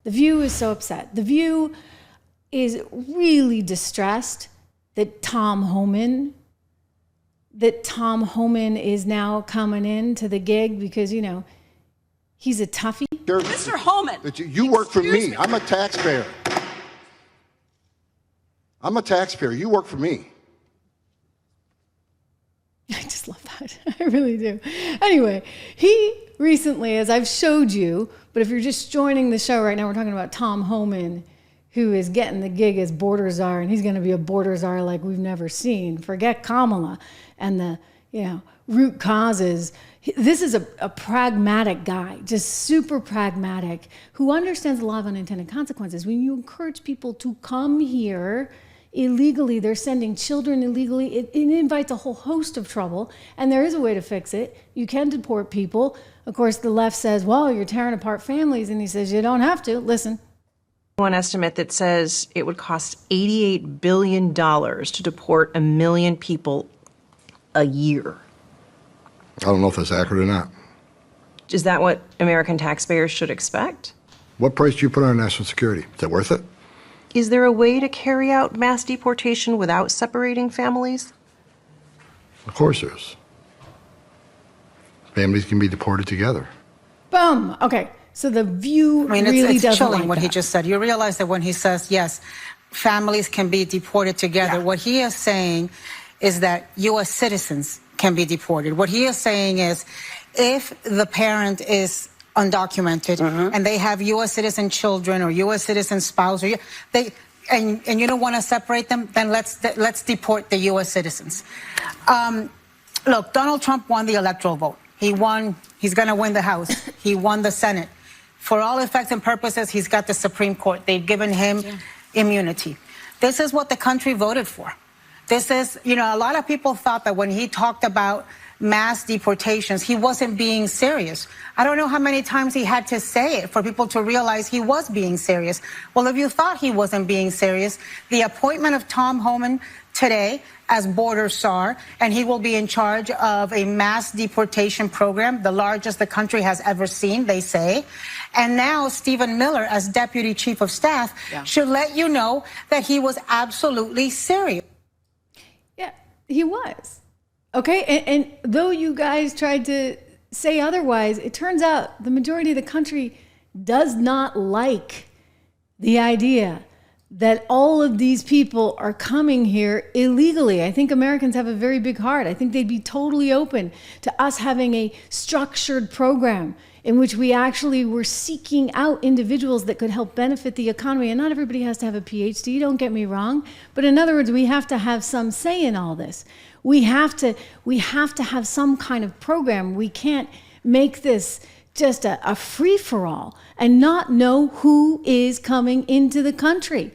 The View is so upset. The View is really distressed that Tom Homan is now coming in to the gig because, you know, he's a toughie. Mr. Homan. You work for me. I'm a taxpayer. You work for me. I just love that. I really do. Anyway, he recently, as I've showed you, but if you're just joining the show right now, we're talking about Tom Homan, who is getting the gig as Border Czar, and he's going to be a Border Czar like we've never seen. Forget Kamala and the, you know, root causes. This is a pragmatic guy, just super pragmatic, who understands the law of unintended consequences. When you encourage people to come here illegally, they're sending children illegally. It invites a whole host of trouble, and there is a way to fix it. You can deport people. Of course, the left says, well, you're tearing apart families, and he says, you don't have to. Listen. One estimate that says it would cost $88 billion to deport 1 million people a year. I don't know if that's accurate or not. Is that what American taxpayers should expect? What price do you put on national security? Is it worth it? Is there a way to carry out mass deportation without separating families? Of course there is. Families can be deported together. Boom. Okay. So the View really it's doesn't chilling like what that. he just said. You realize that when he says, yes, families can be deported together, what he is saying is that U.S. citizens can be deported. What he is saying is if the parent is undocumented and they have U.S. citizen children or U.S. citizen spouse, or and you don't want to separate them, then let's deport the U.S. citizens. Look, Donald Trump won the electoral vote. He won. He's going to win the House. He won the Senate. For all effects and purposes, he's got the Supreme Court. They've given him immunity. This is what the country voted for. This is, you know, a lot of people thought that when he talked about mass deportations, he wasn't being serious. I don't know how many times he had to say it for people to realize he was being serious. Well, if you thought he wasn't being serious, the appointment of Tom Homan today as Border Czar, and he will be in charge of a mass deportation program, the largest the country has ever seen, they say. And now Stephen Miller, as Deputy Chief of Staff, should let you know that he was absolutely serious. Yeah, he was. Okay, and though you guys tried to say otherwise, it turns out the majority of the country does not like the idea that all of these people are coming here illegally. I think Americans have a very big heart. I think they'd be totally open to us having a structured program in which we actually were seeking out individuals that could help benefit the economy. And not everybody has to have a PhD, don't get me wrong. But in other words, we have to have some say in all this. We have to have some kind of program. We can't make this just a free-for-all and not know who is coming into the country.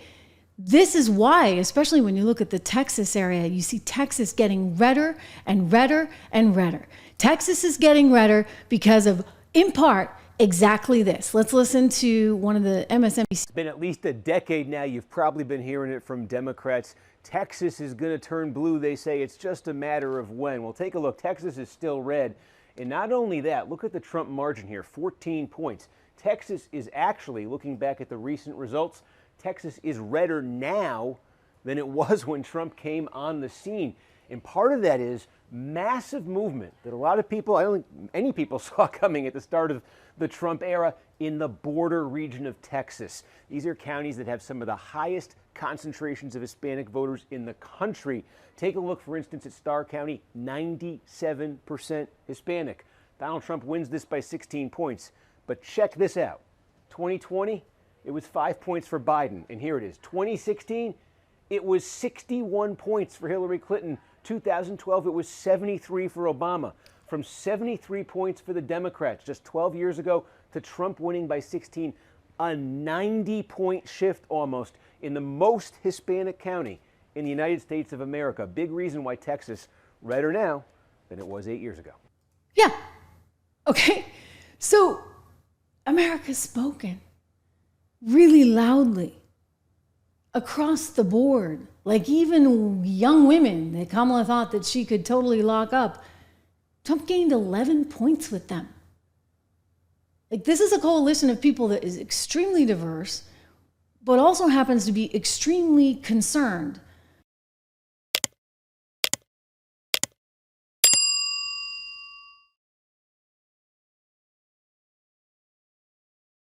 This is why, especially when you look at the Texas area, you see Texas getting redder and redder and redder. Texas is getting redder because of, in part, exactly this. Let's listen to one of the MSNBC. It's been at least a decade now. You've probably been hearing it from Democrats. Texas is going to turn blue. They say it's just a matter of when. Well, take a look. Texas is still red. And not only that, look at the Trump margin here, 14 points. Texas is actually, looking back at the recent results, Texas is redder now than it was when Trump came on the scene. And part of that is massive movement that a lot of people, I don't think any people saw coming at the start of the Trump era in the border region of Texas. These are counties that have some of the highest concentrations of Hispanic voters in the country. Take a look, for instance, at Starr County, 97% Hispanic. Donald Trump wins this by 16 points. But check this out. 2020, it was 5 points for Biden. And here it is. 2016, it was 61 points for Hillary Clinton. 2012, it was 73 for Obama. From 73 points for the Democrats just 12 years ago to Trump winning by 16, a 90-point shift almost in the most Hispanic county in the United States of America. Big reason why Texas redder now than it was 8 years ago. Yeah. Okay. So America's spoken really loudly across the board. Like even young women that Kamala thought that she could totally lock up. Trump gained 11 points with them. Like, this is a coalition of people that is extremely diverse, but also happens to be extremely concerned